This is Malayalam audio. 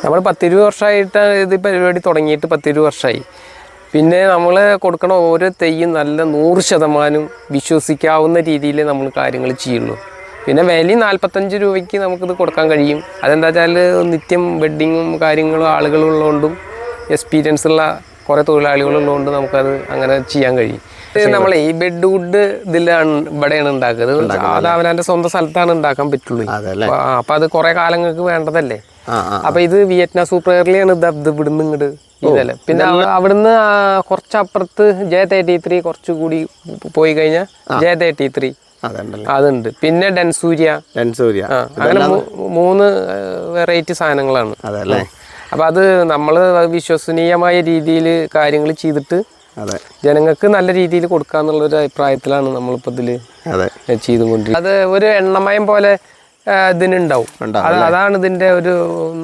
നമ്മൾ 10-20 വർഷമായിട്ട് ഇത് പരിപാടി തുടങ്ങിയിട്ട് 10-20 വർഷമായി. പിന്നെ നമ്മൾ കൊടുക്കണ ഓരോ തെയ്യും നല്ല 100% വിശ്വസിക്കാവുന്ന രീതിയിൽ നമ്മൾ കാര്യങ്ങൾ ചെയ്യുള്ളൂ. പിന്നെ വിലയും 45 രൂപയ്ക്ക് നമുക്കിത് കൊടുക്കാൻ കഴിയും. അതെന്താ വെച്ചാൽ നിത്യം വെഡ്ഡിങ്ങും കാര്യങ്ങളും ആളുകളും ഉള്ളതുകൊണ്ടും എക്സ്പീരിയൻസ് ഉള്ള കുറേ തൊഴിലാളികളുള്ളതുകൊണ്ട് നമുക്കത് അങ്ങനെ ചെയ്യാൻ കഴിയും. നമ്മൾ ഈ ബെഡ് വുഡ് ഇവിടെയാണ് ഉണ്ടാക്കുന്നത്. അത് അവനവൻ്റെ സ്വന്തം സ്ഥലത്താണ് ഉണ്ടാക്കാൻ പറ്റുള്ളൂ. അപ്പം അത് കുറേ കാലങ്ങൾക്ക് വേണ്ടതല്ലേ. അപ്പം ഇത് വിയറ്റ്നാം സൂപ്പർ എയർലിയാണ് ഇത് ഇവിടുന്ന് ഇങ്ങോട്ട് ഇതല്ലേ. പിന്നെ അവിടുന്ന് കുറച്ചപ്പുറത്ത് J33 കുറച്ചുകൂടി പോയി കഴിഞ്ഞാൽ J33 അതുണ്ട്. പിന്നെ ഡെൻസൂര്യ അങ്ങനെ 3 വെറൈറ്റി സാധനങ്ങളാണ്. അപ്പം അത് നമ്മൾ വിശ്വസനീയമായ രീതിയിൽ കാര്യങ്ങൾ ചെയ്തിട്ട് ജനങ്ങൾക്ക് നല്ല രീതിയിൽ കൊടുക്കാന്നുള്ളൊരു അഭിപ്രായത്തിലാണ് നമ്മളിപ്പോൾ ഇതിൽ ചെയ്തുകൊണ്ടിരിക്കുന്നത്. അത് ഒരു എണ്ണമയം പോലെ ഇതിനുണ്ടാവും. അതാണ് ഇതിൻ്റെ ഒരു